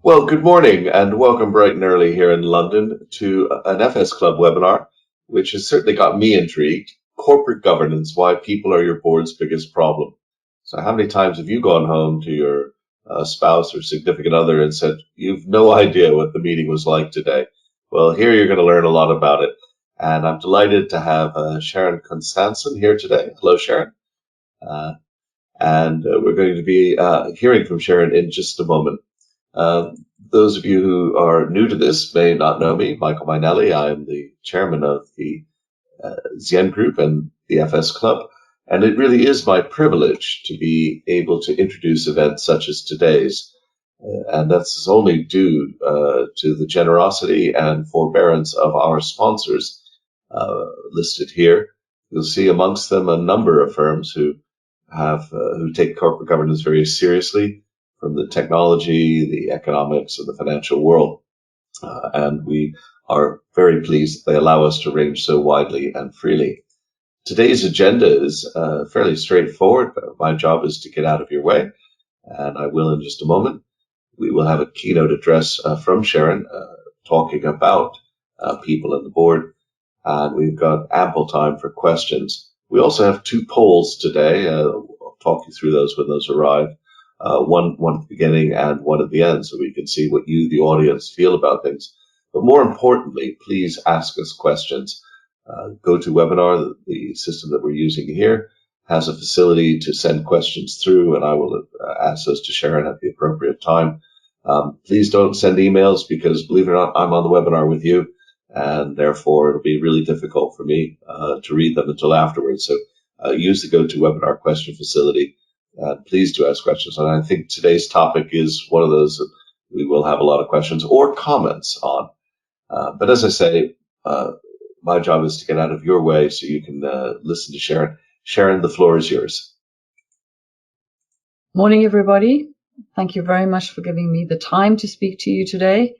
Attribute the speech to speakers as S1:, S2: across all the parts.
S1: Well, good morning and welcome bright and early here in London to an FS Club webinar, which has certainly got me intrigued. Corporate governance, why people are your board's biggest problem. So how many times have you gone home to your spouse or significant other and said, you've no idea what the meeting was like today? Well, here you're going to learn a lot about it. And I'm delighted to have Sharon Constanson here today. Hello, Sharon. And we're going to be hearing from Sharon in just a moment. Those of you who are new to this may not know me, Michael Mainelli. I'm the chairman of the Zien Group and the FS Club, and it really is my privilege to be able to introduce events such as today's, and that's only due to the generosity and forbearance of our sponsors listed here. You'll see amongst them a number of firms who take corporate governance very seriously, from the technology, the economics, and the financial world. And we are very pleased that they allow us to range so widely and freely. Today's agenda is fairly straightforward. My job is to get out of your way, and I will in just a moment. We will have a keynote address from Sharon talking about people in the board, and we've got ample time for questions. We also have two polls today. I'll talk you through those when those arrive. One at the beginning and one at the end, so we can see what you, the audience, feel about things. But more importantly, please ask us questions. GoToWebinar, the system that we're using here, has a facility to send questions through, and I will ask those to Sharon at the appropriate time. Please don't send emails because, believe it or not, I'm on the webinar with you, and therefore it'll be really difficult for me to read them until afterwards. So use the GoToWebinar question facility. Please do ask questions. And I think today's topic is one of those that we will have a lot of questions or comments on. But as I say, my job is to get out of your way so you can listen to Sharon. Sharon, the floor is yours.
S2: Morning, everybody. Thank you very much for giving me the time to speak to you today.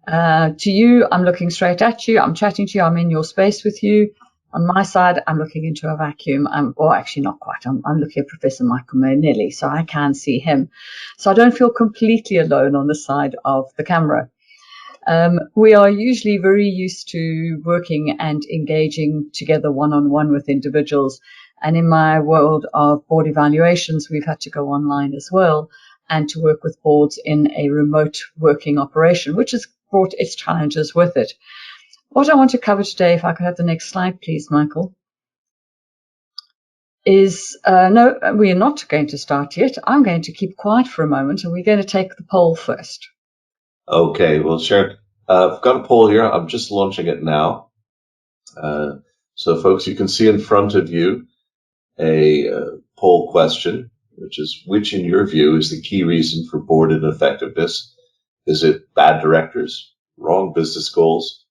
S2: To you, I'm looking straight at you. I'm chatting to you. I'm in your space with you. On my side, I'm looking into a vacuum. Or actually not quite. I'm looking at Professor Michael Mainelli, so I can see him. So I don't feel completely alone on the side of the camera. We are usually very used to working and engaging together one-on-one with individuals. And in my world of board evaluations, we've had to go online as well and to work with boards in a remote working operation, which has brought its challenges with it. What I want to cover today, if I could have the next slide, please, Michael, is, no, we are not going to start yet. I'm going to keep quiet for a moment, and we're going to take the poll first.
S1: Okay, well, Sharon, I've got a poll here. I'm just launching it now. So, folks, you can see in front of you a poll question, which is, which, in your view, is the key reason for board ineffectiveness? Is it bad directors, wrong business goals,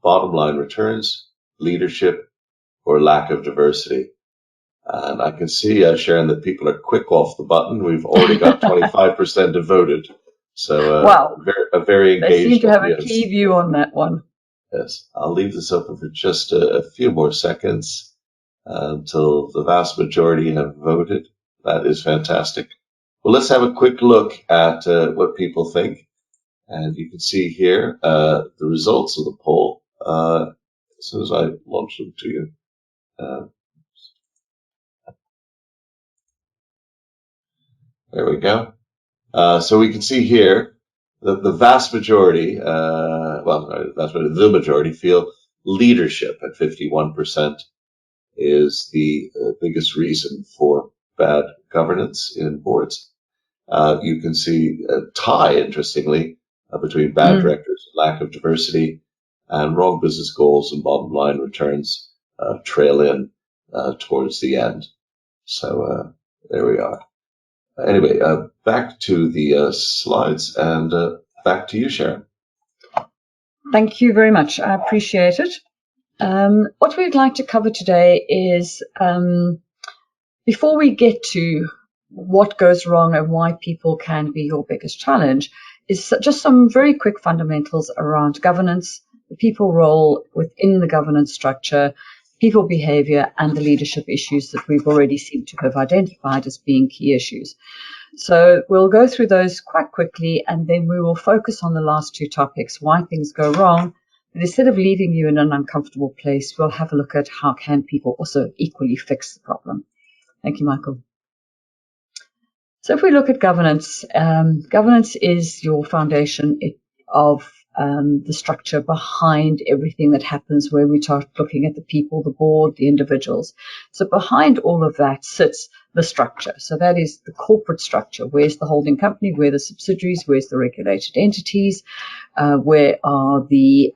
S1: bottom line returns, leadership, or lack of diversity? And I can see, Sharon, that people are quick off the button. We've already got 25% have voted. So
S2: wow.
S1: a very engaged
S2: They seem to have
S1: audience.
S2: A key view on that one.
S1: Yes, I'll leave this open for just a few more seconds until the vast majority have voted. That is fantastic. Well, let's have a quick look at what people think. And you can see here the results of the poll as soon as I launch them to you. There we go. So we can see here that the vast majority, the majority feel leadership at 51% is the biggest reason for bad governance in boards. You can see a tie, interestingly, between bad directors, lack of diversity, and wrong business goals and bottom line returns trail in towards the end. So there we are. Anyway, back to the slides, and back to you, Sharon.
S2: Thank you very much. I appreciate it. What we'd like to cover today is, before we get to what goes wrong and why people can be your biggest challenge, is just some very quick fundamentals around governance, the people role within the governance structure, people behavior, and the leadership issues that we've already seemed to have identified as being key issues. So we'll go through those quite quickly, and then we will focus on the last two topics, why things go wrong. But instead of leaving you in an uncomfortable place, we'll have a look at how can people also equally fix the problem. Thank you, Michael. So if we look at governance, governance is your foundation of the structure behind everything that happens when we start looking at the people, the board, the individuals. So behind all of that sits the structure. So that is the corporate structure. Where's the holding company? Where are the subsidiaries? Where's the regulated entities? Where are the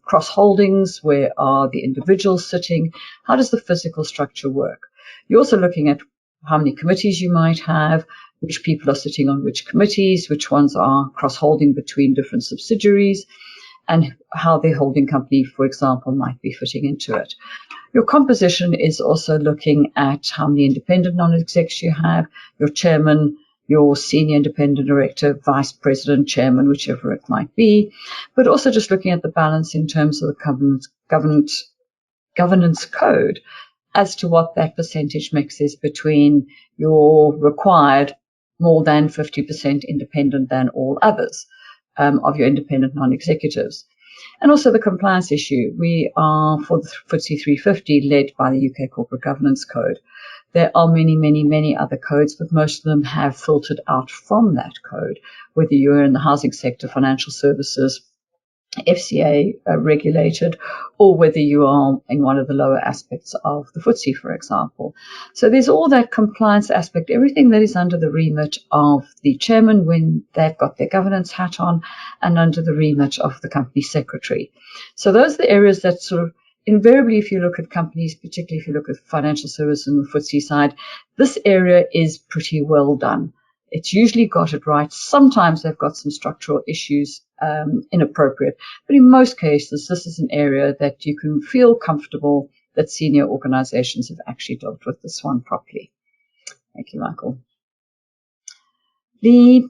S2: cross holdings? Where are the individuals sitting? How does the physical structure work? You're also looking at how many committees you might have, which people are sitting on which committees, which ones are cross-holding between different subsidiaries, and how the holding company, for example, might be fitting into it. Your composition is also looking at how many independent non-execs you have, your chairman, your senior independent director, vice president, chairman, whichever it might be, but also just looking at the balance in terms of the governance code as to what that percentage mix is between your required more than 50% independent than all others of your independent non-executives. And also the compliance issue. We are, for the FTSE 350, led by the UK Corporate Governance Code. There are many, many, many other codes, but most of them have filtered out from that code, whether you're in the housing sector, financial services, FCA regulated, or whether you are in one of the lower aspects of the FTSE, for example. So there's all that compliance aspect, everything that is under the remit of the chairman when they've got their governance hat on, and under the remit of the company secretary. So those are the areas that sort of invariably, if you look at companies, particularly if you look at financial services and the FTSE side, this area is pretty well done. It's usually got it right. Sometimes they've got some structural issues inappropriate, but in most cases, this is an area that you can feel comfortable that senior organizations have actually dealt with this one properly. Thank you, Michael. The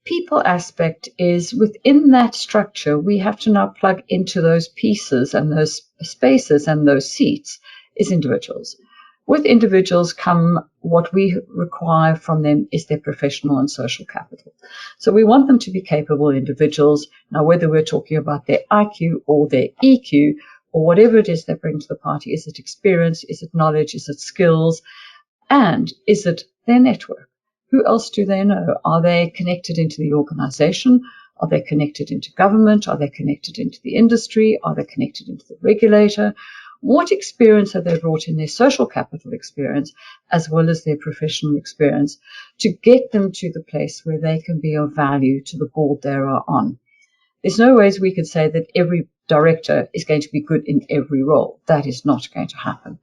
S2: people aspect is within that structure, we have to now plug into those pieces and those spaces and those seats is individuals. With individuals come what we require from them is their professional and social capital. So we want them to be capable individuals. Now, whether we're talking about their IQ or their EQ or whatever it is they bring to the party, is it experience, is it knowledge, is it skills, and is it their network? Who else do they know? Are they connected into the organization? Are they connected into government? Are they connected into the industry? Are they connected into the regulator? What experience have they brought in, their social capital experience as well as their professional experience, to get them to the place where they can be of value to the board they are on? There's no ways we could say that every director is going to be good in every role. That is not going to happen.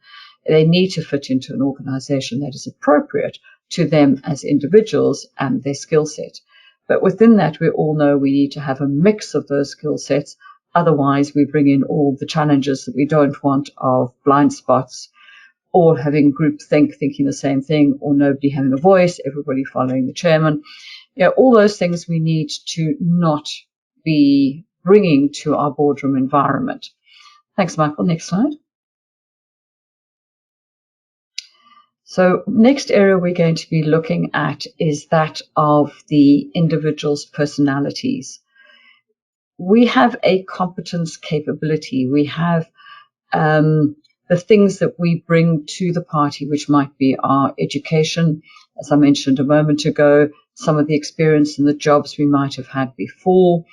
S2: They need to fit into an organization that is appropriate to them as individuals and their skill set. But within that, we all know we need to have a mix of those skill sets. Otherwise, we bring in all the challenges that we don't want of blind spots, or having group thinking the same thing, or nobody having a voice, everybody following the chairman. All those things we need to not be bringing to our boardroom environment. Thanks, Michael. Next slide. So next area we're going to be looking at is that of the individual's personalities. We have a competence capability. We have the things that we bring to the party, which might be our education, as I mentioned a moment ago, some of the experience and the jobs we might have had before.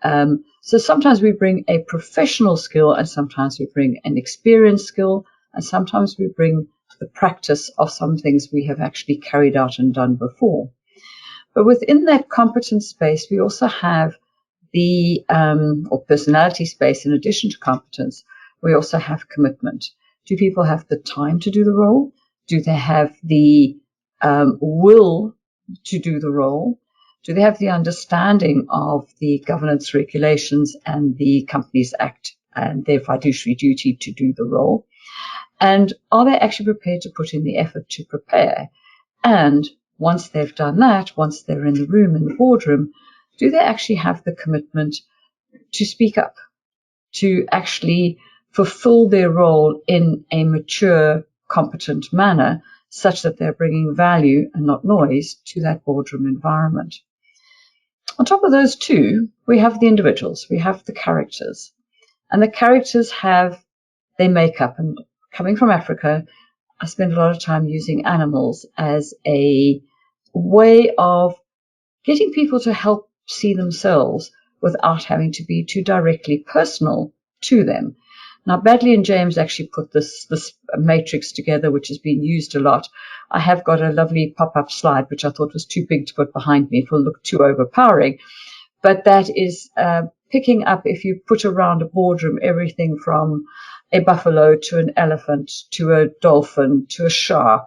S2: So sometimes we bring a professional skill, and sometimes we bring an experience skill, and sometimes we bring the practice of some things we have actually carried out and done before. But within that competence space, we also have the or personality space. In addition to competence, we also have commitment. Do people have the time to do the role? Do they have the will to do the role? Do they have the understanding of the governance regulations and the Companies Act and their fiduciary duty to do the role? And are they actually prepared to put in the effort to prepare? And once they've done that, once they're in the room, in the boardroom, do they actually have the commitment to speak up, to actually fulfill their role in a mature, competent manner, such that they're bringing value and not noise to that boardroom environment. On top of those two, we have the individuals, we have the characters. And the characters have their makeup. And coming from Africa, I spend a lot of time using animals as a way of getting people to help see themselves without having to be too directly personal to them. Now, Badley and James actually put this matrix together, which has been used a lot. I have got a lovely pop-up slide, which I thought was too big to put behind me. It will look too overpowering. But that is picking up, if you put around a boardroom, everything from a buffalo to an elephant to a dolphin to a shark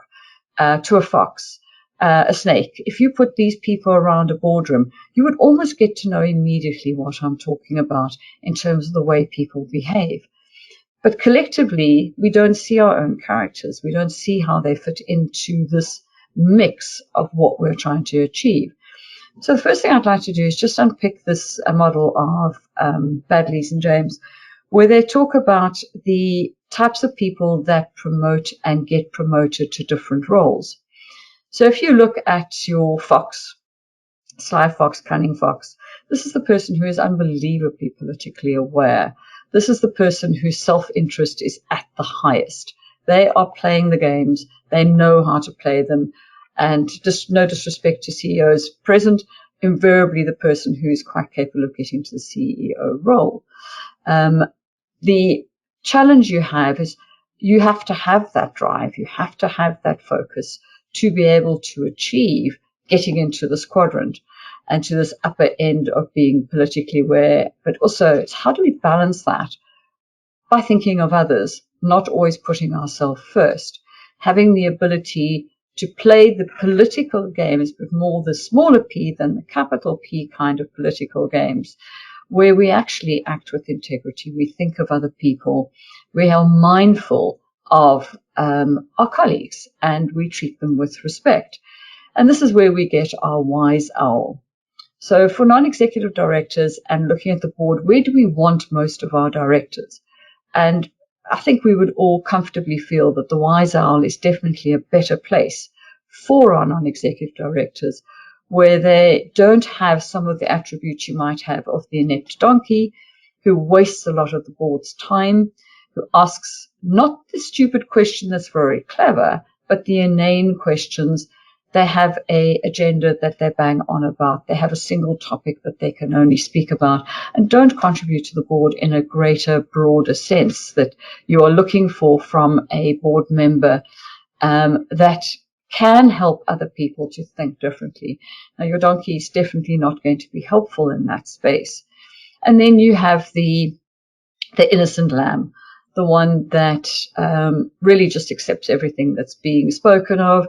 S2: to a fox, a snake. If you put these people around a boardroom, you would almost get to know immediately what I'm talking about in terms of the way people behave. But collectively, we don't see our own characters. We don't see how they fit into this mix of what we're trying to achieve. So the first thing I'd like to do is just unpick this model of Badley's and James, where they talk about the types of people that promote and get promoted to different roles. So if you look at your fox, sly fox, cunning fox, this is the person who is unbelievably politically aware. This is the person whose self-interest is at the highest. They are playing the games. They know how to play them. And just no disrespect to CEOs present, invariably the person who is quite capable of getting to the CEO role. The challenge you have is you have to have that drive. You have to have that focus to be able to achieve getting into this quadrant and to this upper end of being politically aware. But also, it's how do we balance that by thinking of others, not always putting ourselves first, having the ability to play the political games, but more the smaller p than the capital P kind of political games, where we actually act with integrity. We think of other people. We are mindful of our colleagues, and we treat them with respect. And this is where we get our wise owl. So for non-executive directors and looking at the board, where do we want most of our directors? And I think we would all comfortably feel that the wise owl is definitely a better place for our non-executive directors, where they don't have some of the attributes you might have of the inept donkey, who wastes a lot of the board's time, who asks not the stupid question that's very clever, but the inane questions. They have an agenda that they bang on about. They have a single topic that they can only speak about and don't contribute to the board in a greater, broader sense that you are looking for from a board member that can help other people to think differently. Now, your donkey is definitely not going to be helpful in that space. And then you have the innocent lamb, the one that really just accepts everything that's being spoken of,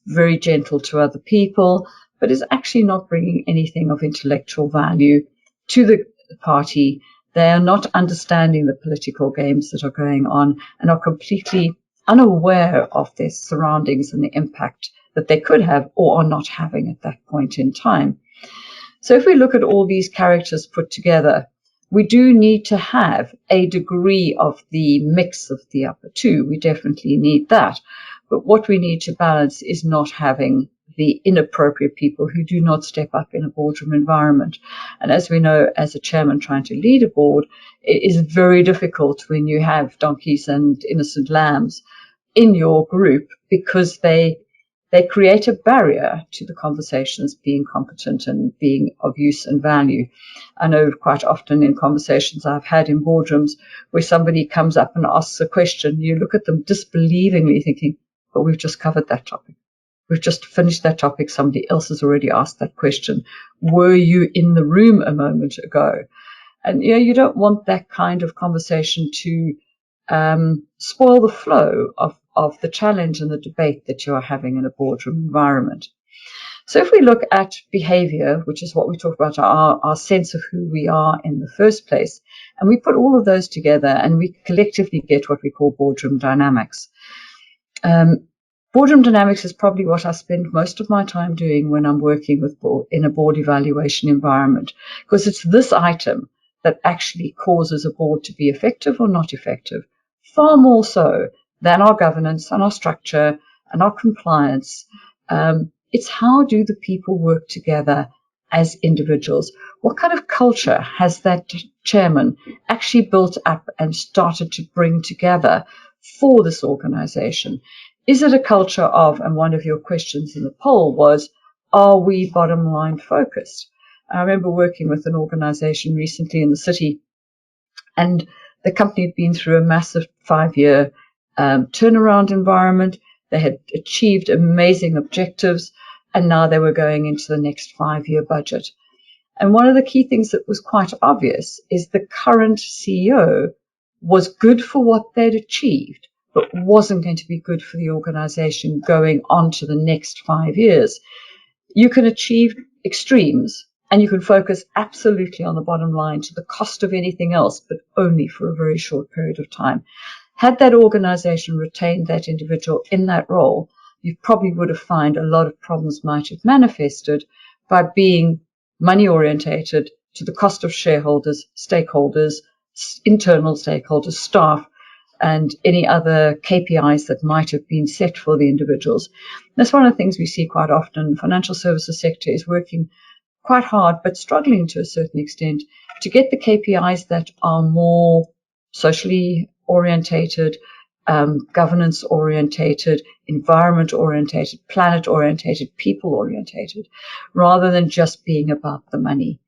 S2: very gentle to other people, but is actually not bringing anything of intellectual value to the party. They are not understanding the political games that are going on and are completely unaware of their surroundings and the impact that they could have or are not having at that point in time. So if we look at all these characters put together, we do need to have a degree of the mix of the upper two. We definitely need that. But what we need to balance is not having the inappropriate people who do not step up in a boardroom environment. And as we know, as a chairman trying to lead a board, it is very difficult when you have donkeys and innocent lambs in your group because they create a barrier to the conversations being competent and being of use and value. I know quite often in conversations I've had in boardrooms where somebody comes up and asks a question, you look at them disbelievingly thinking, but we've just covered that topic. We've just finished that topic. Somebody else has already asked that question. Were you in the room a moment ago? And you don't want that kind of conversation to spoil the flow of the challenge and the debate that you are having in a boardroom environment. So if we look at behaviour, which is what we talk about, our sense of who we are in the first place, and we put all of those together and we collectively get what we call boardroom dynamics. Boardroom dynamics is probably what I spend most of my time doing when I'm working with in a board evaluation environment, because it's this item that actually causes a board to be effective or not effective, far more so than our governance and our structure and not compliance. It's how do the people work together as individuals? What kind of culture has that chairman actually built up and started to bring together for this organization? Is it a culture of, and one of your questions in the poll was, are we bottom line focused? I remember working with an organization recently in the city, and the company had been through a massive 5-year turnaround environment. They had achieved amazing objectives, and now they were going into the next 5-year budget. And one of the key things that was quite obvious is the current CEO was good for what they'd achieved, but wasn't going to be good for the organization going on to the next 5 years. You can achieve extremes and you can focus absolutely on the bottom line to the cost of anything else, but only for a very short period of time. Had that organization retained that individual in that role, you probably would have found a lot of problems might have manifested by being money orientated to the cost of shareholders, stakeholders, internal stakeholders, staff, and any other KPIs that might have been set for the individuals. That's one of the things we see quite often. The financial services sector is working quite hard, but struggling to a certain extent to get the KPIs that are more socially orientated, governance orientated, environment orientated, planet orientated, people orientated, rather than just being about the money.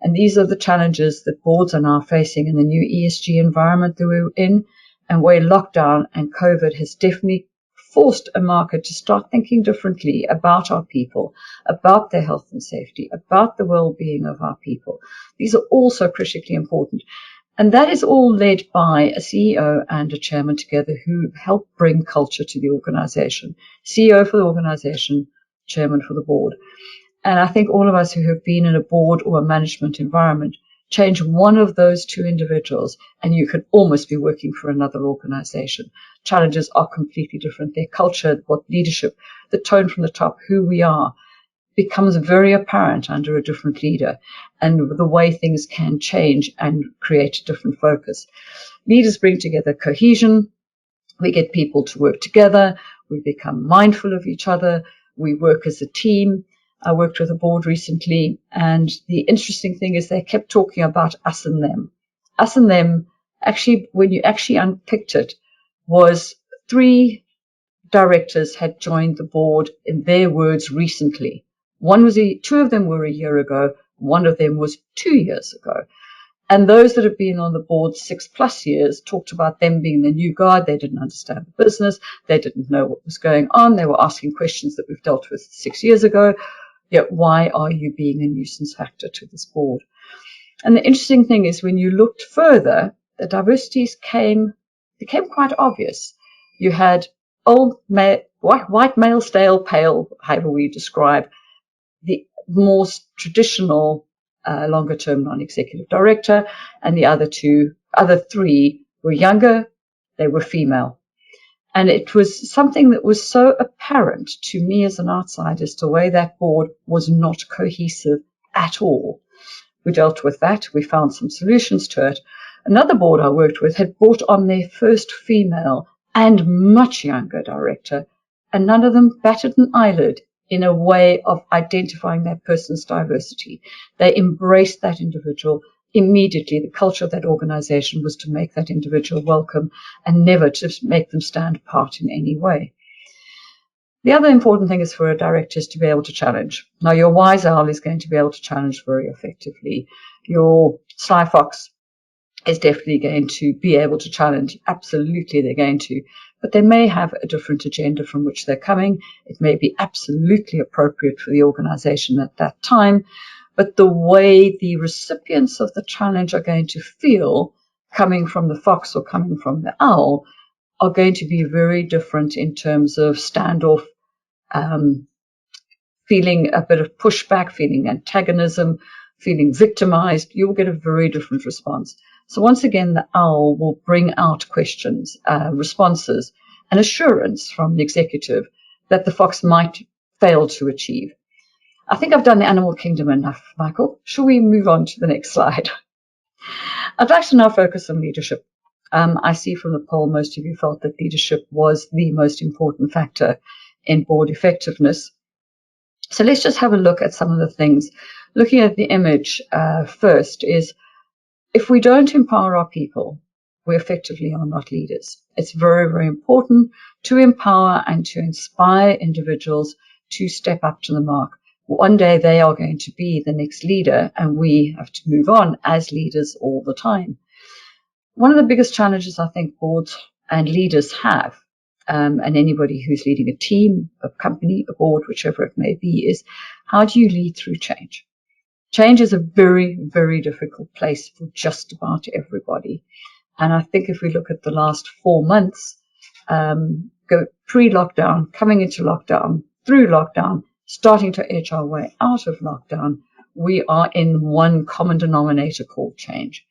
S2: And these are the challenges that boards are now facing in the new ESG environment that we're in, and where lockdown and COVID has definitely forced a market to start thinking differently about our people, about their health and safety, about the well-being of our people. These are also critically important. And that is all led by a CEO and a chairman together who help bring culture to the organization. CEO for the organization, chairman for the board. And I think all of us who have been in a board or a management environment, change one of those two individuals and you could almost be working for another organization. Challenges are completely different. Their culture, what leadership, the tone from the top, who we are, becomes very apparent under a different leader, and the way things can change and create a different focus. Leaders bring together cohesion. We get people to work together. We become mindful of each other. We work as a team. I worked with a board recently, and the interesting thing is they kept talking about us and them. Us and them, actually, when you actually unpicked it, was 3 directors had joined the board, in their words, recently. 2 of them were a year ago, 1 of them was 2 years ago. And those that have been on the board 6+ years talked about them being the new guard. They didn't understand the business. They didn't know what was going on. They were asking questions that we've dealt with 6 years ago. Yet why are you being a nuisance factor to this board? And the interesting thing is when you looked further, the diversities became quite obvious. You had old white male, stale, pale, however we describe the more traditional longer-term non-executive director, and the other 3 were younger, they were female. And it was something that was so apparent to me as an outsider as to the way that board was not cohesive at all. We dealt with that. We found some solutions to it. Another board I worked with had brought on their first female and much younger director, and none of them batted an eyelid in a way of identifying that person's diversity. They embraced that individual immediately. The culture of that organization was to make that individual welcome and never to make them stand apart in any way. The other important thing is for a director is to be able to challenge. Now, your wise owl is going to be able to challenge very effectively. Your sly fox is definitely going to be able to challenge. Absolutely, they're going to. But they may have a different agenda from which they're coming. It may be absolutely appropriate for the organization at that time. But the way the recipients of the challenge are going to feel coming from the fox or coming from the owl are going to be very different in terms of standoff, feeling a bit of pushback, feeling antagonism, feeling victimized. You'll get a very different response. So once again, the owl will bring out questions, responses, and assurance from the executive that the fox might fail to achieve. I think I've done the animal kingdom enough, Michael. Shall we move on to the next slide? I'd like to now focus on leadership. I see from the poll most of you felt that leadership was the most important factor in board effectiveness. So let's just have a look at some of the things. Looking at the image first is, if we don't empower our people, we effectively are not leaders. It's very, very important to empower and to inspire individuals to step up to the mark. One day they are going to be the next leader, and we have to move on as leaders all the time. One of the biggest challenges I think boards and leaders have, and anybody who's leading a team, a company, a board, whichever it may be, is how do you lead through change? Change is a very, very difficult place for just about everybody. And I think if we look at the last 4 months, go pre-lockdown, coming into lockdown, through lockdown, starting to edge our way out of lockdown, we are in one common denominator called change.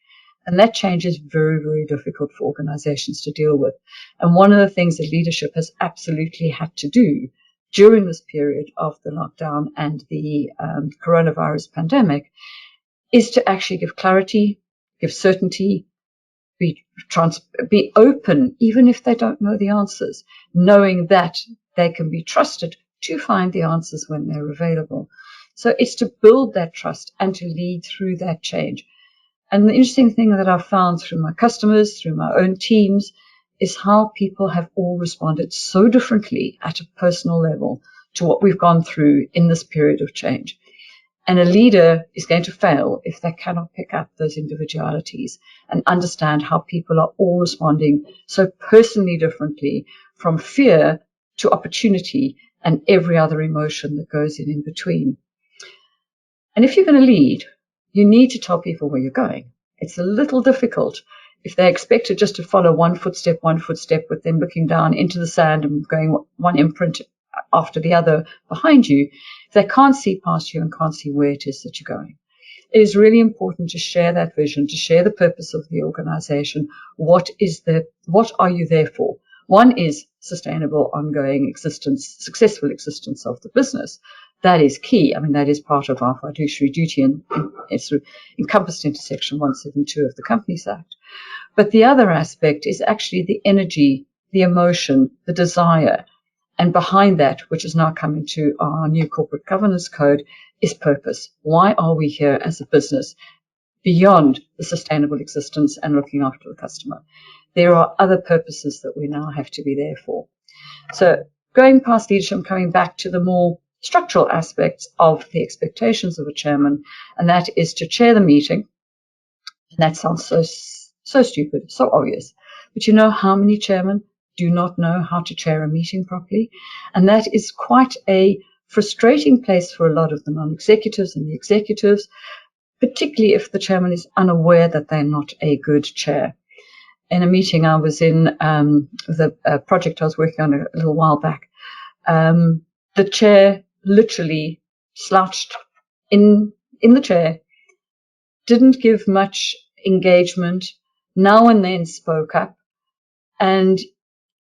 S2: And that change is very, very difficult for organizations to deal with. And one of the things that leadership has absolutely had to do during this period of the lockdown and the coronavirus pandemic is to actually give clarity, give certainty, be open, even if they don't know the answers, knowing that they can be trusted to find the answers when they're available. So it's to build that trust and to lead through that change. And the interesting thing that I've found through my customers, through my own teams, is how people have all responded so differently at a personal level to what we've gone through in this period of change. And a leader is going to fail if they cannot pick up those individualities and understand how people are all responding so personally differently, from fear to opportunity and every other emotion that goes in between. And if you're going to lead, you need to tell people where you're going. It's a little difficult if they're expected just to follow one footstep with them looking down into the sand and going one imprint after the other behind you. If they can't see past you and can't see where it is that you're going. It is really important to share that vision, to share the purpose of the organization. What are you there for? One is sustainable, ongoing existence, successful existence of the business. That is key. I mean, that is part of our fiduciary duty, and it's sort of encompassed into Section 172 of the Companies Act. But the other aspect is actually the energy, the emotion, the desire. And behind that, which is now coming to our new corporate governance code, is purpose. Why are we here as a business beyond the sustainable existence and looking after the customer? There are other purposes that we now have to be there for. So going past leadership, coming back to the more structural aspects of the expectations of a chairman, and that is to chair the meeting. And that sounds so stupid, so obvious. But you know how many chairmen do not know how to chair a meeting properly? And that is quite a frustrating place for a lot of the non-executives and the executives, particularly if the chairman is unaware that they're not a good chair. In a meeting I was in, the project I was working on a little while back, the chair literally slouched in the chair, didn't give much engagement, now and then spoke up, and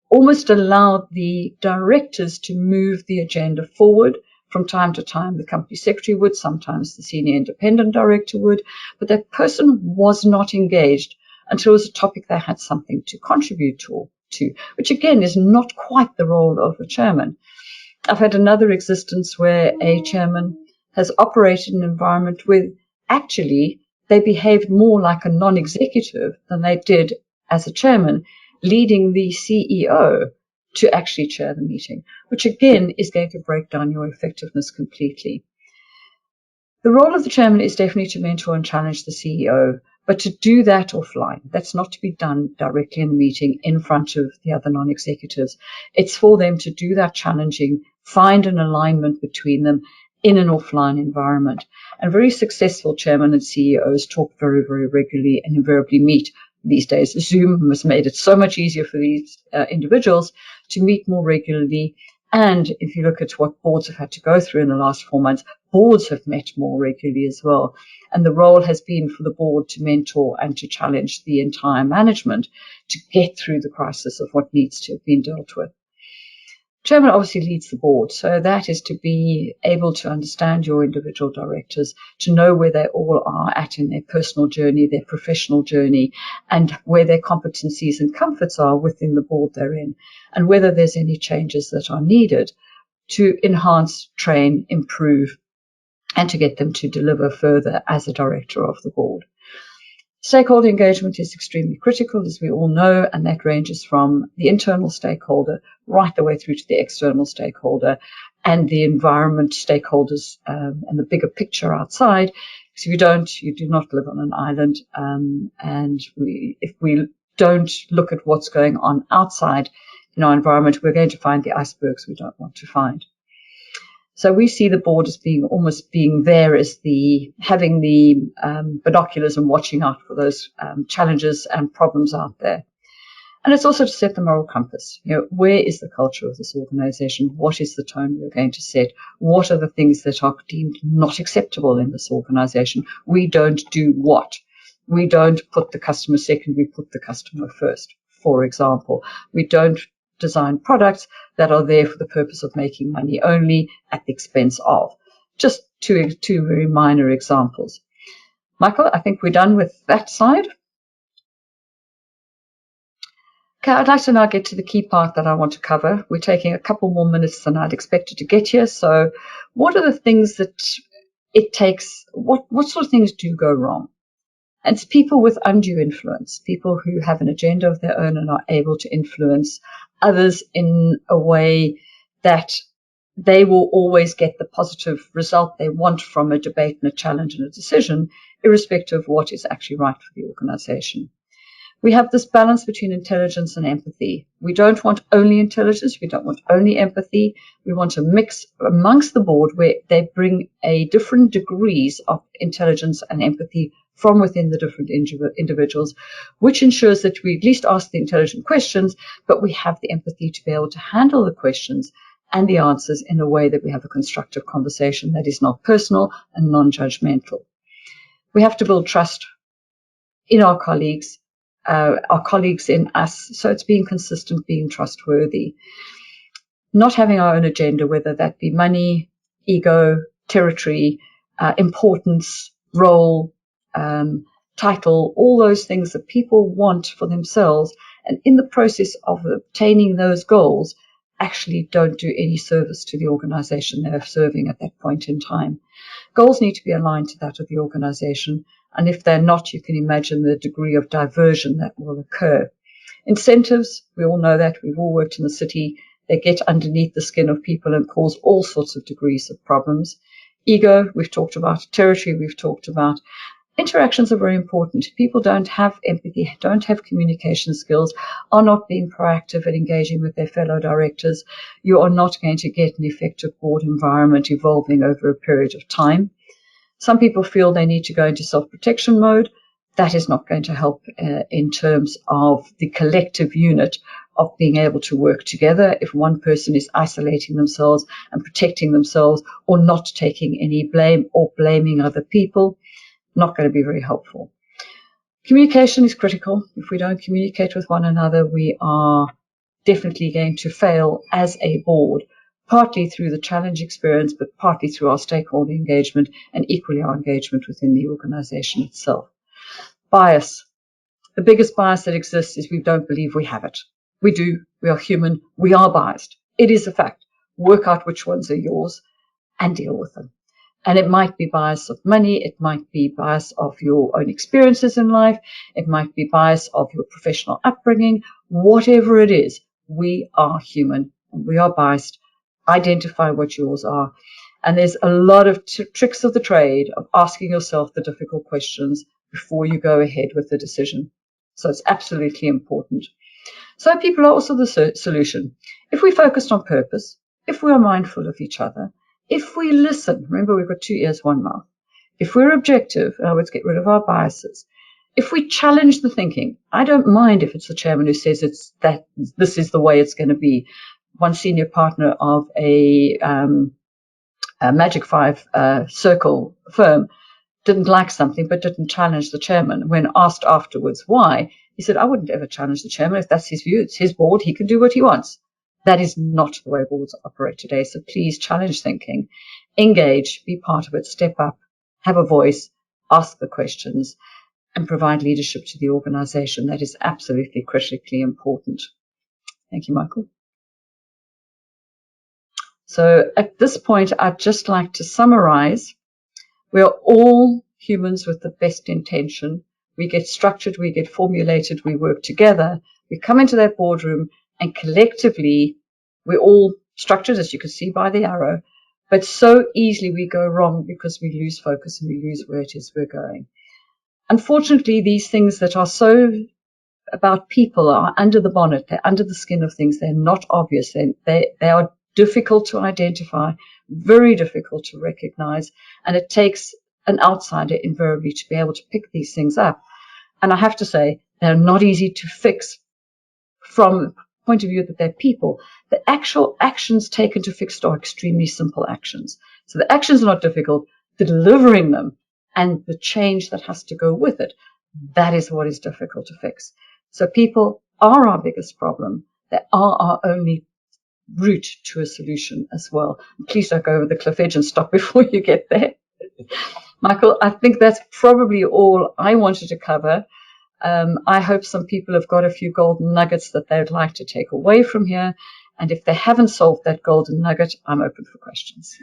S2: almost allowed the directors to move the agenda forward. From time to time, the company secretary would, sometimes the senior independent director would, but that person was not engaged until it was a topic they had something to contribute to, which again is not quite the role of a chairman. I've had another existence where a chairman has operated in an environment where actually they behaved more like a non-executive than they did as a chairman, leading the CEO to actually chair the meeting, which again is going to break down your effectiveness completely. The role of the chairman is definitely to mentor and challenge the CEO, but to do that offline. That's not to be done directly in the meeting in front of the other non-executives. It's for them to do that challenging, find an alignment between them in an offline environment. And very successful chairmen and CEOs talk very, very regularly and invariably meet. These days, Zoom has made it so much easier for these individuals to meet more regularly. And if you look at what boards have had to go through in the last 4 months, boards have met more regularly as well. And the role has been for the board to mentor and to challenge the entire management to get through the crisis of what needs to have been dealt with. Chairman obviously leads the board, so that is to be able to understand your individual directors, to know where they all are at in their personal journey, their professional journey, and where their competencies and comforts are within the board they're in, and whether there's any changes that are needed to enhance, train, improve, and to get them to deliver further as a director of the board. Stakeholder engagement is extremely critical, as we all know, and that ranges from the internal stakeholder right the way through to the external stakeholder and the environment stakeholders and the bigger picture outside. Because you do not live on an island. And if we don't look at what's going on outside in our environment, we're going to find the icebergs we don't want to find. So we see the board as almost being there as having the binoculars and watching out for those challenges and problems out there. And it's also to set the moral compass. Where is the culture of this organization? What is the tone we're going to set? What are the things that are deemed not acceptable in this organization? We don't do what? We don't put the customer second, we put the customer first, for example. We don't design products that are there for the purpose of making money only at the expense of. Just two very minor examples. Michael, I think we're done with that side. Okay, I'd like to now get to the key part that I want to cover. We're taking a couple more minutes than I'd expected to get here. So what are the things that it takes? What sort of things do go wrong? And it's people with undue influence, people who have an agenda of their own and are able to influence others in a way that they will always get the positive result they want from a debate and a challenge and a decision, irrespective of what is actually right for the organization. We have this balance between intelligence and empathy. We don't want only intelligence. We don't want only empathy. We want a mix amongst the board where they bring a different degrees of intelligence and empathy from within the different individuals, which ensures that we at least ask the intelligent questions, but we have the empathy to be able to handle the questions and the answers in a way that we have a constructive conversation that is not personal and non-judgmental. We have to build trust in our colleagues in us. So it's being consistent, being trustworthy, not having our own agenda, whether that be money, ego, territory, importance, role, title, all those things that people want for themselves. And in the process of obtaining those goals, actually don't do any service to the organization they're serving at that point in time. Goals need to be aligned to that of the organization. And if they're not, you can imagine the degree of diversion that will occur. Incentives, we all know that. We've all worked in the city. They get underneath the skin of people and cause all sorts of degrees of problems. Ego, we've talked about. Territory, we've talked about. Interactions are very important. People don't have empathy, don't have communication skills, are not being proactive and engaging with their fellow directors. You are not going to get an effective board environment evolving over a period of time. Some people feel they need to go into self-protection mode. That is not going to help in terms of the collective unit of being able to work together. If one person is isolating themselves and protecting themselves or not taking any blame or blaming other people, not going to be very helpful. Communication is critical. If we don't communicate with one another, we are definitely going to fail as a board, partly through the challenge experience, but partly through our stakeholder engagement and equally our engagement within the organization itself. Bias. The biggest bias that exists is we don't believe we have it. We do. We are human. We are biased. It is a fact. Work out which ones are yours and deal with them. And it might be bias of money. It might be bias of your own experiences in life. It might be bias of your professional upbringing. Whatever it is, we are human and we are biased. Identify what yours are. And there's a lot of tricks of the trade of asking yourself the difficult questions before you go ahead with the decision. So it's absolutely important. So people are also the solution. If we focused on purpose, if we are mindful of each other, if we listen, remember we've got 2 ears, 1 mouth. If we're objective, in other words, get rid of our biases. If we challenge the thinking, I don't mind if it's the chairman who says it's that this is the way it's going to be. One senior partner of a Magic 5 circle firm didn't like something but didn't challenge the chairman. When asked afterwards why, he said, I wouldn't ever challenge the chairman. If that's his view, it's his board. He can do what he wants. That is not the way boards operate today. So please challenge thinking, engage, be part of it, step up, have a voice, ask the questions, and provide leadership to the organization. That is absolutely critically important. Thank you, Michael. So at this point, I'd just like to summarize. We are all humans with the best intention. We get structured, we get formulated, we work together. We come into that boardroom and collectively, we're all structured, as you can see by the arrow, but so easily we go wrong because we lose focus and we lose where it is we're going. Unfortunately, these things that are so about people are under the bonnet, they're under the skin of things, they're not obvious, they are difficult to identify, very difficult to recognize, and it takes an outsider invariably to be able to pick these things up. And I have to say, they're not easy to fix from the point of view that they're people. The actual actions taken to fix it are extremely simple actions. So the actions are not difficult, the delivering them and the change that has to go with it, that is what is difficult to fix. So people are our biggest problem. They are our only route to a solution as well. Please don't go over the cliff edge and stop before you get there. Michael, I think that's probably all I wanted to cover. I hope some people have got a few golden nuggets that they'd like to take away from here. And if they haven't solved that golden nugget, I'm open for questions.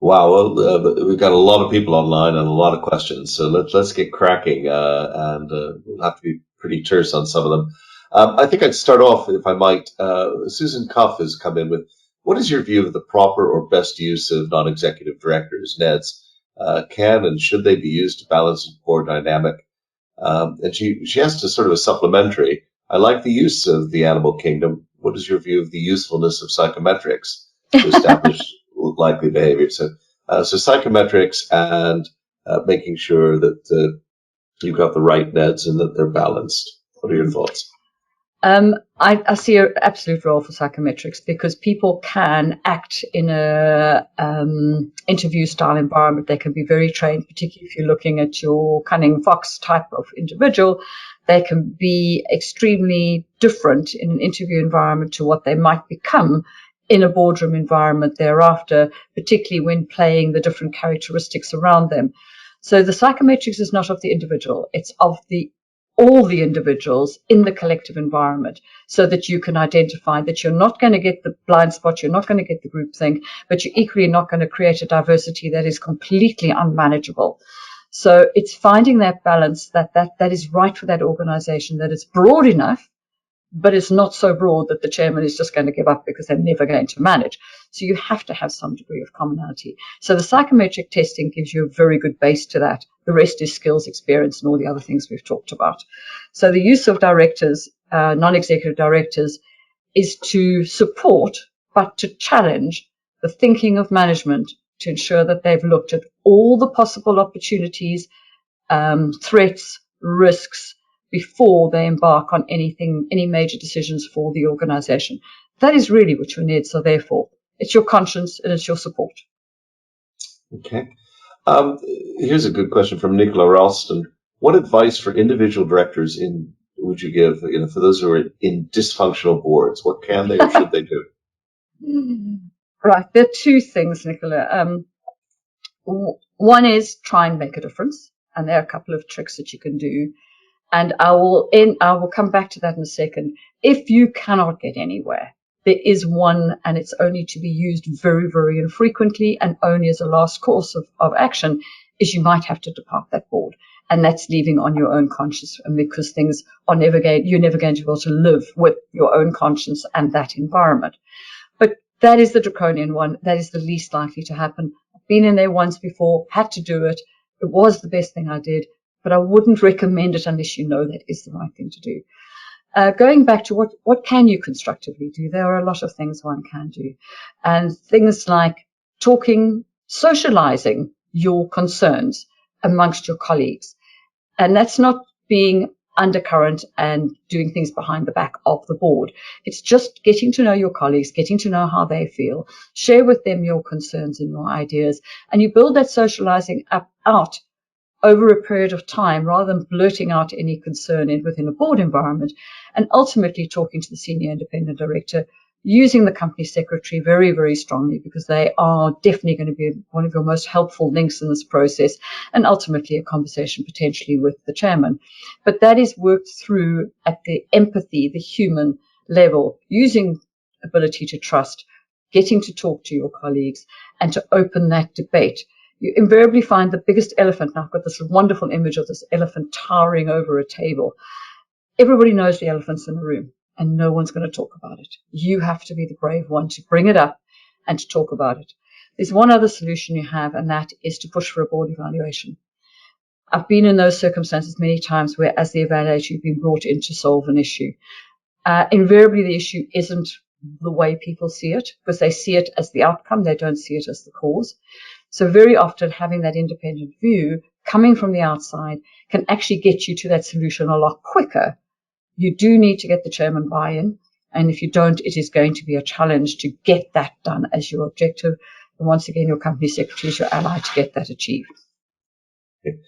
S1: Wow, well, we've got a lot of people online and a lot of questions, so let's get cracking, and we'll have to be pretty terse on some of them. I think I'd start off, if I might. Susan Cuff has come in with, what is your view of the proper or best use of non-executive directors, NEDs? Can and should they be used to balance the board dynamic? And she has to sort of a supplementary. I like the use of the animal kingdom. What is your view of the usefulness of psychometrics to establish likely behavior? So psychometrics and making sure that you've got the right NEDs and that they're balanced. What are your thoughts?
S2: I see an absolute role for psychometrics because people can act in a interview style environment. They can be very trained, particularly if you're looking at your cunning fox type of individual. They can be extremely different in an interview environment to what they might become in a boardroom environment thereafter, particularly when playing the different characteristics around them. So the psychometrics is not of the individual, it's of all the individuals in the collective environment, so that you can identify that you're not going to get the blind spot, you're not going to get the groupthink, but you're equally not going to create a diversity that is completely unmanageable. So it's finding that balance that is right for that organization, that it's broad enough, but it's not so broad that the chairman is just going to give up because they're never going to manage. So you have to have some degree of commonality. So the psychometric testing gives you a very good base to that. The rest is skills, experience, and all the other things we've talked about. So the use of directors, non-executive directors, is to support, but to challenge the thinking of management to ensure that they've looked at all the possible opportunities, threats, risks, before they embark on any major decisions for the organization. That is really what your NEDs are there for. It's your conscience and it's your support.
S1: Okay. Here's a good question from Nicola Ralston. What advice for individual directors would you give, for those who are in dysfunctional boards? What can they or should they do?
S2: Right. There are two things, Nicola. One is try and make a difference. And there are a couple of tricks that you can do. And I will come back to that in a second. If you cannot get anywhere, there is one, and it's only to be used very, very infrequently and only as a last course of action, is you might have to depart that board. And that's leaving on your own conscience, because things are you're never going to be able to live with your own conscience and that environment. But that is the draconian one. That is the least likely to happen. I've been in there once before, had to do it. It was the best thing I did. But I wouldn't recommend it unless you know that is the right thing to do. Going back to what can you constructively do? There are a lot of things one can do. And things like talking, socializing your concerns amongst your colleagues. And that's not being undercurrent and doing things behind the back of the board. It's just getting to know your colleagues, getting to know how they feel, share with them your concerns and your ideas, and you build that socializing out over a period of time rather than blurting out any concern within a board environment, and ultimately talking to the senior independent director, using the company secretary very, very strongly, because they are definitely going to be one of your most helpful links in this process, and ultimately a conversation potentially with the chairman. But that is worked through at the empathy, the human level, using ability to trust, getting to talk to your colleagues and to open that debate. You invariably find the biggest elephant. Now I've got this wonderful image of this elephant towering over a table. Everybody knows the elephant's in the room and no one's going to talk about it. You have to be the brave one to bring it up and to talk about it. There's one other solution you have, and that is to push for a board evaluation. I've been in those circumstances many times where, as the evaluator, you've been brought in to solve an issue. Invariably, the issue isn't the way people see it, because they see it as the outcome. They don't see it as the cause. So very often, having that independent view coming from the outside can actually get you to that solution a lot quicker. You do need to get the chairman buy-in. And if you don't, it is going to be a challenge to get that done as your objective. And once again, your company secretary is your ally to get that achieved.
S1: Okay.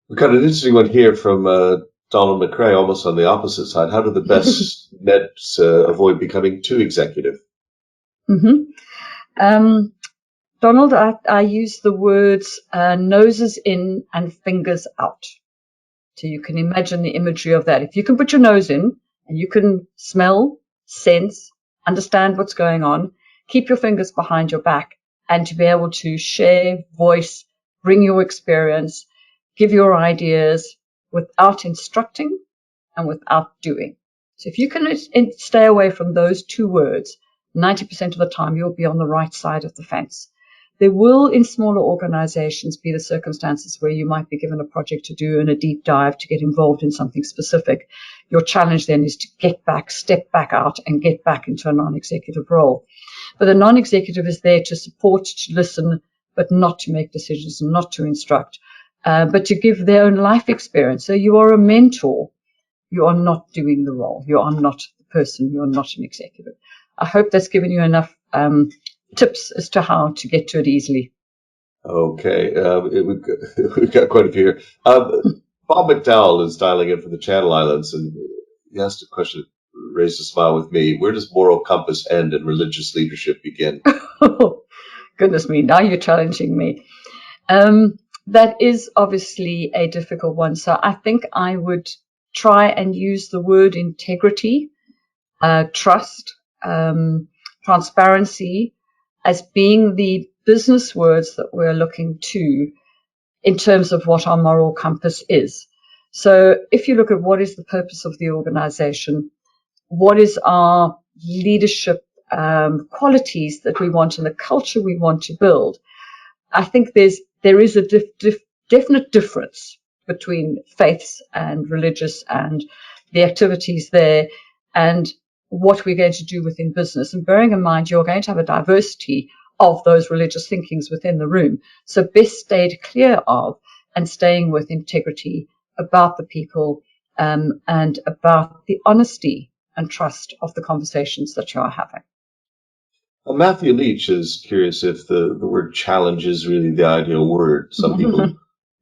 S1: We've got an interesting one here from Donald McRae, almost on the opposite side. How do the best Neds avoid becoming too executive?
S2: Donald, I use the words noses in and fingers out. So you can imagine the imagery of that. If you can put your nose in and you can smell, sense, understand what's going on, keep your fingers behind your back, and to be able to share, voice, bring your experience, give your ideas without instructing and without doing. So if you can stay away from those two words, 90% of the time you'll be on the right side of the fence. There will, in smaller organizations, be the circumstances where you might be given a project to do and a deep dive to get involved in something specific. Your challenge then is to get back, step back out, and get back into a non-executive role. But the non-executive is there to support, to listen, but not to make decisions, not to instruct, but to give their own life experience. So you are a mentor. You are not doing the role. You are not the person. You are not an executive. I hope that's given you enough tips as to how to get to it easily.
S1: Okay, we've got quite a few here. Bob McDowell is dialing in from the Channel Islands, and he asked a question that raised a smile with me. Where does moral compass end and religious leadership begin?
S2: Goodness me, now you're challenging me. That is obviously a difficult one. So I think I would try and use the word integrity, trust, transparency as being the business words that we're looking to in terms of what our moral compass is. So if you look at what is the purpose of the organization, what is our leadership qualities that we want and the culture we want to build, I think there is a definite difference between faiths and religious and the activities there and what we're going to do within business. And bearing in mind, you're going to have a diversity of those religious thinkings within the room. So best stayed clear of and staying with integrity about the people and about the honesty and trust of the conversations that you are having.
S1: Matthew Leach is curious if the word challenge is really the ideal word. Some people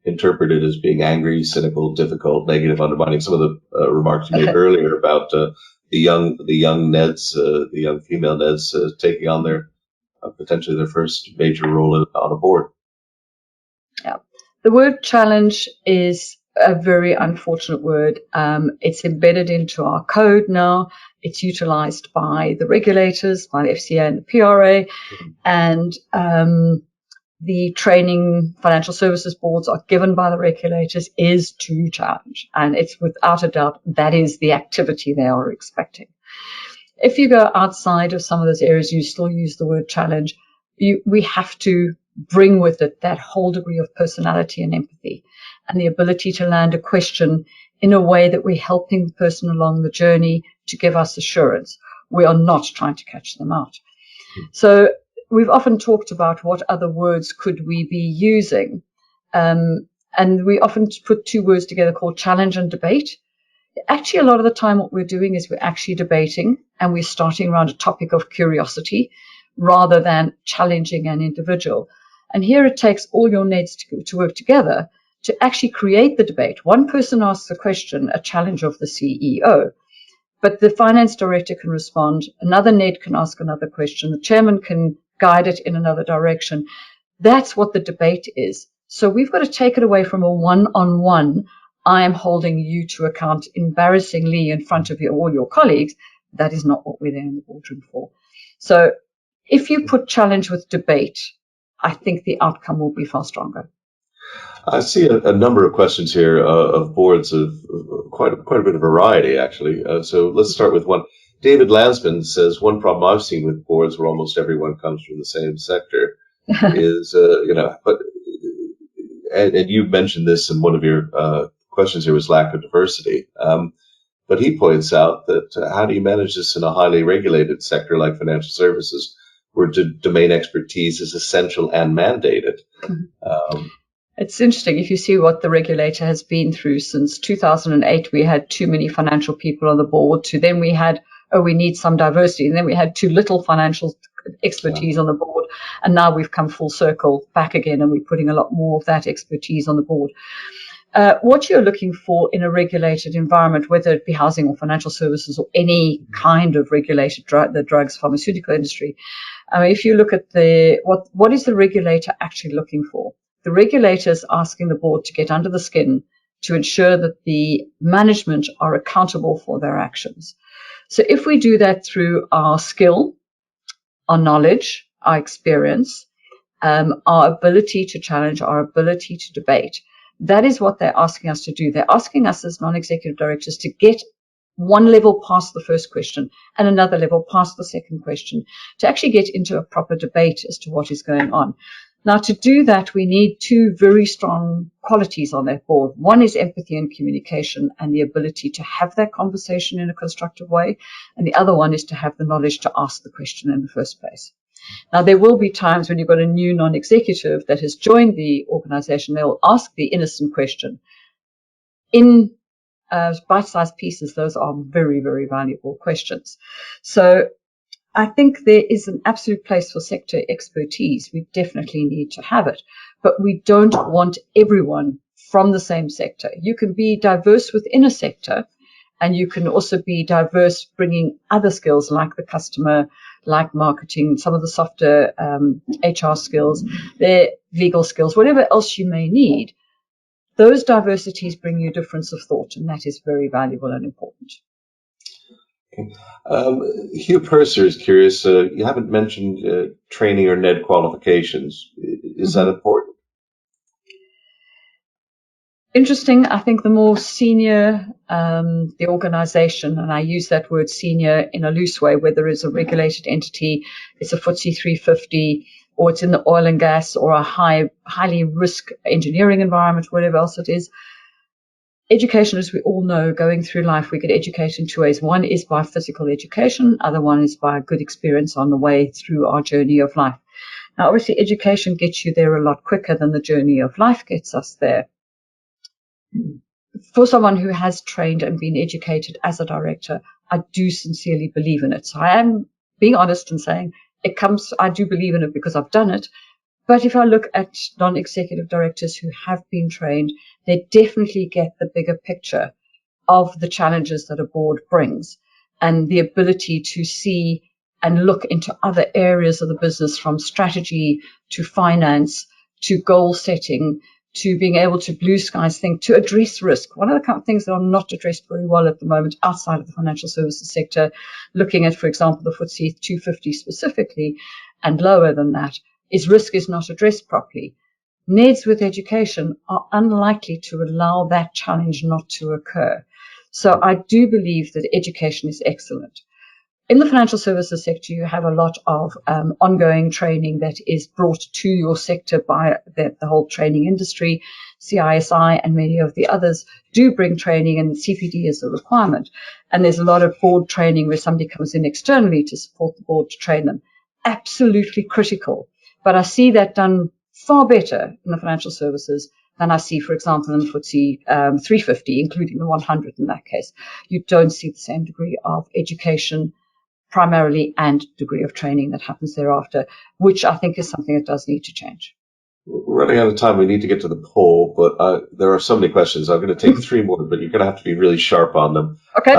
S1: interpret it as being angry, cynical, difficult, negative, undermining. Some of the remarks you made earlier about the young Neds, the young female Neds taking on their potentially their first major role on a board.
S2: Yeah, the word challenge is a very unfortunate word. It's embedded into our code now. It's utilized by the regulators, by the FCA and the PRA, and the training financial services boards are given by the regulators is to challenge. And it's without a doubt that is the activity they are expecting. If you go outside of some of those areas, you still use the word challenge. We have to bring with it that whole degree of personality and empathy and the ability to land a question in a way that we're helping the person along the journey to give us assurance. We are not trying to catch them out. So we've often talked about what other words could we be using. And we often put two words together called challenge and debate. Actually, a lot of the time what we're doing is we're actually debating and we're starting around a topic of curiosity rather than challenging an individual. And here it takes all your Neds to work together to actually create the debate. One person asks a question, a challenge of the CEO, but the finance director can respond. Another Ned can ask another question. The chairman can guide it in another direction. That's what the debate is. So we've got to take it away from a one-on-one. I am holding you to account embarrassingly in front of all your colleagues. That is not what we're there in the boardroom for. So if you put challenge with debate, I think the outcome will be far stronger.
S1: I see a number of questions here of boards of quite a bit of variety, actually. So let's start with one. David Lansman says one problem I've seen with boards where almost everyone comes from the same sector is, and you mentioned this in one of your questions here was lack of diversity. But he points out that how do you manage this in a highly regulated sector like financial services, where domain expertise is essential and mandated?
S2: It's interesting if you see what the regulator has been through since 2008. We had too many financial people on the board. To then we had, we need some diversity. And then we had too little financial expertise on the board. And now we've come full circle back again, and we're putting a lot more of that expertise on the board. What you're looking for in a regulated environment, whether it be housing or financial services or any kind of regulated the drugs, pharmaceutical industry, if you look at what is the regulator actually looking for? The regulator is asking the board to get under the skin to ensure that the management are accountable for their actions. So if we do that through our skill, our knowledge, our experience, our ability to challenge, our ability to debate, that is what they're asking us to do. They're asking us as non-executive directors to get one level past the first question and another level past the second question to actually get into a proper debate as to what is going on. Now, to do that, we need two very strong qualities on that board. One is empathy and communication and the ability to have that conversation in a constructive way. And the other one is to have the knowledge to ask the question in the first place. Now, there will be times when you've got a new non-executive that has joined the organization. They'll ask the innocent question. In bite-sized pieces, those are very, very valuable questions. So I think there is an absolute place for sector expertise. We definitely need to have it, but we don't want everyone from the same sector. You can be diverse within a sector, and you can also be diverse bringing other skills like the customer, like marketing, some of the softer HR skills, their legal skills, whatever else you may need. Those diversities bring you difference of thought, and that is very valuable and important.
S1: Hugh Purser is curious. You haven't mentioned training or NED qualifications. Is that important?
S2: Interesting. I think the more senior the organization, and I use that word senior in a loose way, whether it's a regulated entity, it's a FTSE 350, or it's in the oil and gas or a highly risk engineering environment, whatever else it is. Education, as we all know, going through life, we get educated in two ways. One is by physical education. Other one is by good experience on the way through our journey of life. Now, obviously, education gets you there a lot quicker than the journey of life gets us there. For someone who has trained and been educated as a director, I do sincerely believe in it. So I am being honest and saying I do believe in it because I've done it. But if I look at non-executive directors who have been trained, they definitely get the bigger picture of the challenges that a board brings and the ability to see and look into other areas of the business, from strategy to finance to goal setting to being able to blue skies think, to address risk. One of the things that are not addressed very well at the moment outside of the financial services sector, looking at, for example, the FTSE 250 specifically and lower than that, is risk is not addressed properly. NEDs with education are unlikely to allow that challenge not to occur. So I do believe that education is excellent. In the financial services sector, you have a lot of ongoing training that is brought to your sector by the whole training industry. CISI and many of the others do bring training, and CPD is a requirement. And there's a lot of board training where somebody comes in externally to support the board to train them. Absolutely critical. But I see that done far better in the financial services than I see, for example, in the FTSE 350, including the 100 in that case. You don't see the same degree of education primarily and degree of training that happens thereafter, which I think is something that does need to change.
S1: We're running out of time. We need to get to the poll, but there are so many questions. I'm going to take 3 more, but you're going to have to be really sharp on them.
S2: Okay.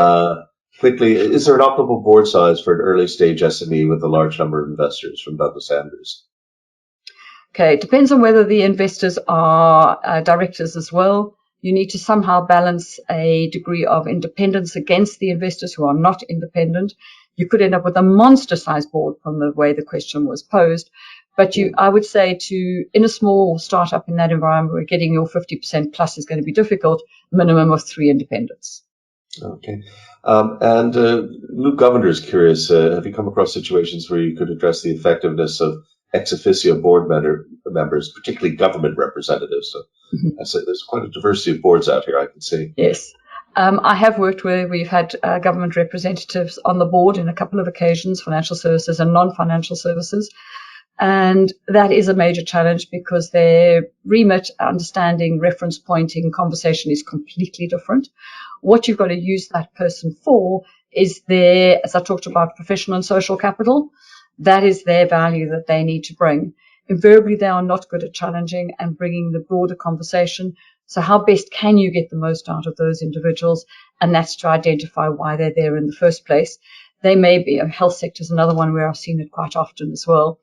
S1: Quickly, is there an optimal board size for an early stage SME with a large number of investors? From Douglas Andrews.
S2: Okay, it depends on whether the investors are directors as well. You need to somehow balance a degree of independence against the investors who are not independent. You could end up with a monster-sized board from the way the question was posed. But I would say in a small startup in that environment where getting your 50% plus is going to be difficult, minimum of 3 independents.
S1: Okay. And Luke Govender is curious, have you come across situations where you could address the effectiveness of ex officio board members, particularly government representatives? So I say there's quite a diversity of boards out here, I can see.
S2: Yes. I have worked where we've had government representatives on the board in a couple of occasions, financial services and non-financial services. And that is a major challenge because their remit, understanding, reference pointing, conversation is completely different. What you've got to use that person for is their, as I talked about, professional and social capital. That is their value that they need to bring. Invariably, they are not good at challenging and bringing the broader conversation. So how best can you get the most out of those individuals? And that's to identify why they're there in the first place. They may be, health sector is another one where I've seen it quite often as well,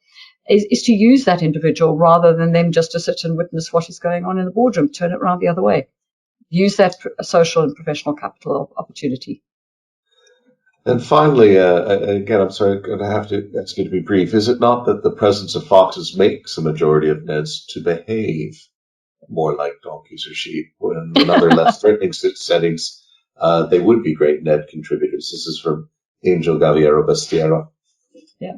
S2: is to use that individual rather than them just to sit and witness what is going on in the boardroom. Turn it around the other way. Use that social and professional capital opportunity.
S1: And finally, again, I'm sorry, I'm going to have to ask you to be brief. Is it not that the presence of foxes makes a majority of Neds to behave more like donkeys or sheep when in other less threatening settings, they would be great Ned contributors? This is from Angel Gaviero Bastiero.
S2: Yeah.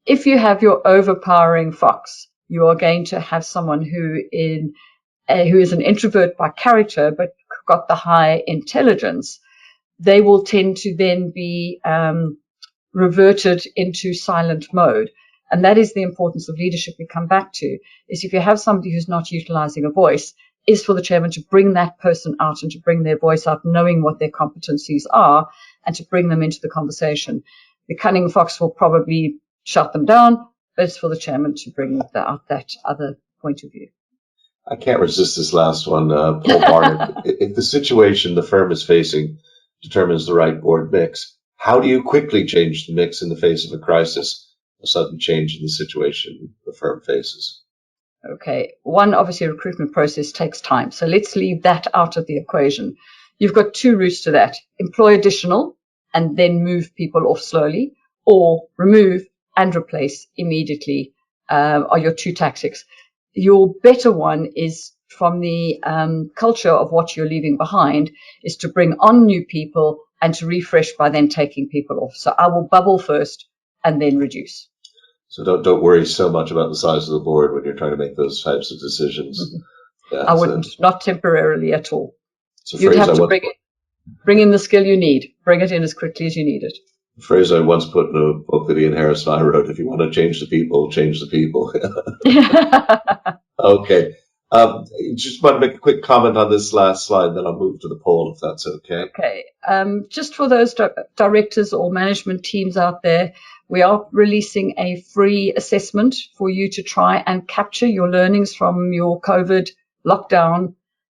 S2: If you have your overpowering fox, you are going to have someone who is an introvert by character, but got the high intelligence. They will tend to then be reverted into silent mode. And that is the importance of leadership we come back to, is if you have somebody who's not utilizing a voice, is for the chairman to bring that person out and to bring their voice out, knowing what their competencies are, and to bring them into the conversation. The cunning fox will probably shut them down, but it's for the chairman to bring out that other point of view.
S1: I can't resist this last one, Paul Barnett. If the situation the firm is facing determines the right board mix, how do you quickly change the mix in the face of a crisis, a sudden change in the situation the firm faces?
S2: Okay. One, obviously, recruitment process takes time. So let's leave that out of the equation. You've got 2 routes to that. Employ additional and then move people off slowly, or remove and replace immediately are your 2 tactics. Your better one is from the culture of what you're leaving behind is to bring on new people and to refresh by then taking people off. So I will bubble first and then reduce.
S1: So don't worry so much about the size of the board when you're trying to make those types of decisions.
S2: Mm-hmm. Yeah, I wouldn't, not temporarily at all.
S1: You'd have to
S2: bring in the skill you need. Bring it in as quickly as you need it.
S1: A phrase I once put in a book that Ian Harris and I wrote: if you want to change the people, change the people. Okay. Just want to make a quick comment on this last slide, then I'll move to the poll, if that's okay.
S2: Okay. Just for those directors or management teams out there, we are releasing a free assessment for you to try and capture your learnings from your COVID lockdown,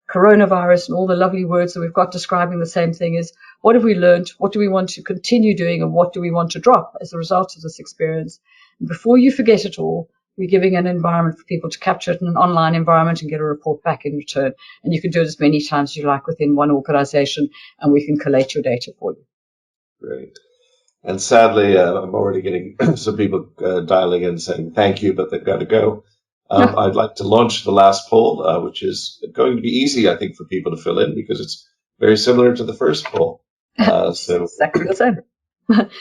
S2: coronavirus, and all the lovely words that we've got describing the same thing. Is what have we learned? What do we want to continue doing? And what do we want to drop as a result of this experience? And before you forget it all, we're giving an environment for people to capture it in an online environment and get a report back in return. And you can do it as many times as you like within one organization, and we can collate your data for you.
S1: Great. And sadly, I'm already getting some people dialing in saying thank you, but they've got to go. I'd like to launch the last poll, which is going to be easy, I think, for people to fill in because it's very similar to the first poll.
S2: So exactly the same.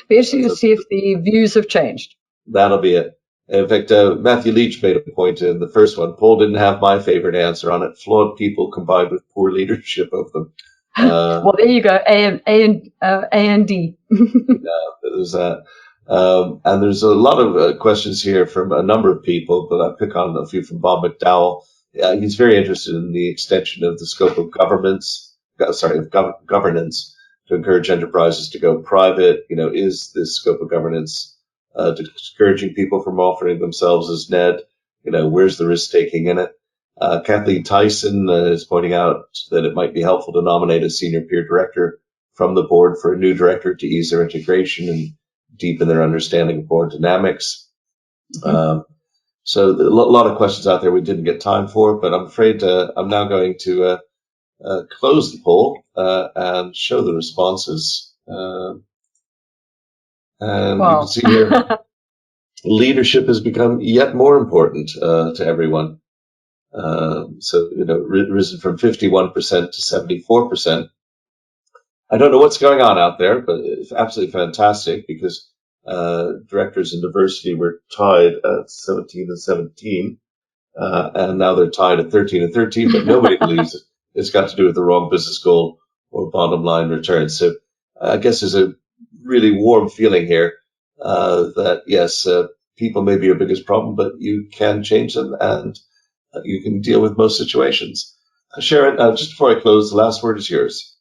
S2: Be interesting to see if the views have changed.
S1: That'll be it. In fact, Matthew Leach made a point in the first one. Poll didn't have my favorite answer on it: flawed people combined with poor leadership of them.
S2: Well, there you go. A and D.
S1: There's that. And there's a lot of questions here from a number of people, but I'll pick on a few from Bob McDowell. He's very interested in the extension of the scope of governance to encourage enterprises to go private. Is this scope of governance discouraging people from offering themselves as Ned? Where's the risk taking in it? Kathleen Tyson is pointing out that it might be helpful to nominate a senior peer director from the board for a new director to ease their integration and deepen their understanding of board dynamics. Mm-hmm. So a lot of questions out there we didn't get time for, but I'm afraid I'm now going to close the poll and show the responses. And you can
S2: Well,
S1: see here, leadership has become yet more important to everyone. So, risen from 51% to 74%. I don't know what's going on out there, but it's absolutely fantastic because directors in diversity were tied at 17 and 17, and now they're tied at 13 and 13, but nobody believes it's got to do with the wrong business goal or bottom line return. So I guess there's a really warm feeling here that, yes, people may be your biggest problem, but you can change them and you can deal with most situations. Sharon, just before I close, the last word is yours.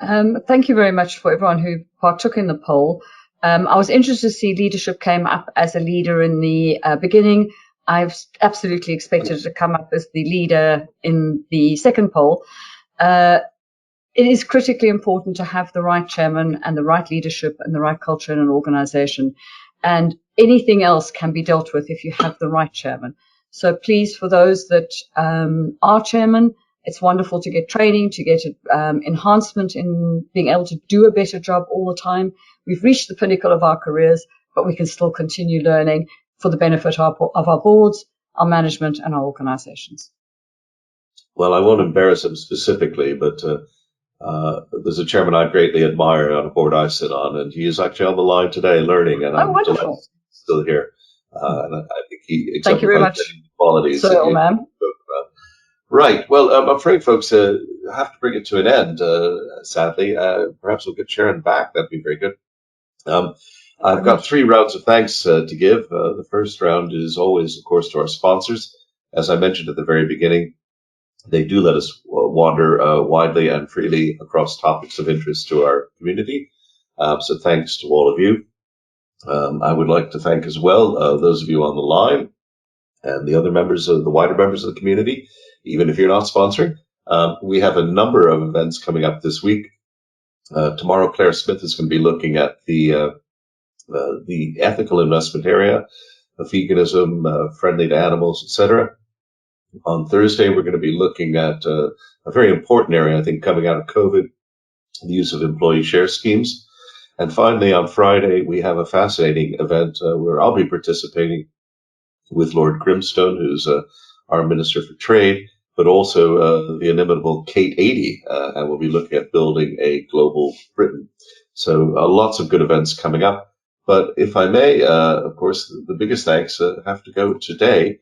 S2: Thank you very much for everyone who partook in the poll. I was interested to see leadership came up as a leader in the beginning. I've absolutely expected it to come up as the leader in the second poll. It is critically important to have the right chairman and the right leadership and the right culture in an organization. And anything else can be dealt with if you have the right chairman. So please, for those that are chairman, it's wonderful to get training, to get enhancement in being able to do a better job all the time. We've reached the pinnacle of our careers, but we can still continue learning for the benefit of our boards, our management, and our organizations.
S1: Well, I won't embarrass him specifically, but there's a chairman I greatly admire on a board I sit on, and he is actually on the line today learning, and I'm delighted he's still here. And I think he exemplifies many qualities that you spoke about. Right. Well, I'm afraid, folks, have to bring it to an end, sadly. Perhaps we'll get Sharon back. That'd be very good. I've got 3 rounds of thanks to give. The first round is always, of course, to our sponsors. As I mentioned at the very beginning, they do let us wander widely and freely across topics of interest to our community. So thanks to all of you. I would like to thank as well those of you on the line and the other members of the wider members of the community, even if you're not sponsoring. We have a number of events coming up this week. Tomorrow, Claire Smith is going to be looking at the ethical investment area, veganism, friendly to animals, etc. On Thursday, we're going to be looking at a very important area, I think, coming out of COVID, the use of employee share schemes. And finally, on Friday, we have a fascinating event where I'll be participating with Lord Grimstone, who's our Minister for Trade, but also the inimitable Kate 80, and we'll be looking at building a global Britain. So lots of good events coming up. But if I may, of course, the biggest thanks have to go today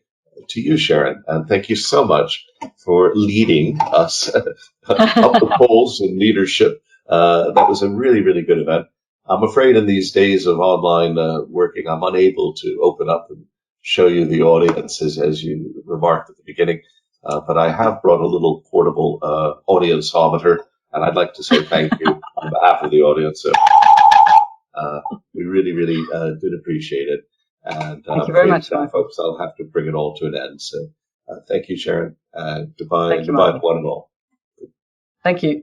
S1: to you, Sharon, and thank you so much for leading us up the polls in leadership. That was a really, really good event. I'm afraid in these days of online working, I'm unable to open up and show you the audience as you remarked at the beginning. But I have brought a little portable audienceometer, and I'd like to say thank you on behalf of the audience. So, we really, really did appreciate it. And
S2: thank you very much,
S1: folks. I'll have to bring it all to an end. So thank you, Sharon. Goodbye,
S2: thank you,
S1: goodbye to one and all.
S2: Thank you.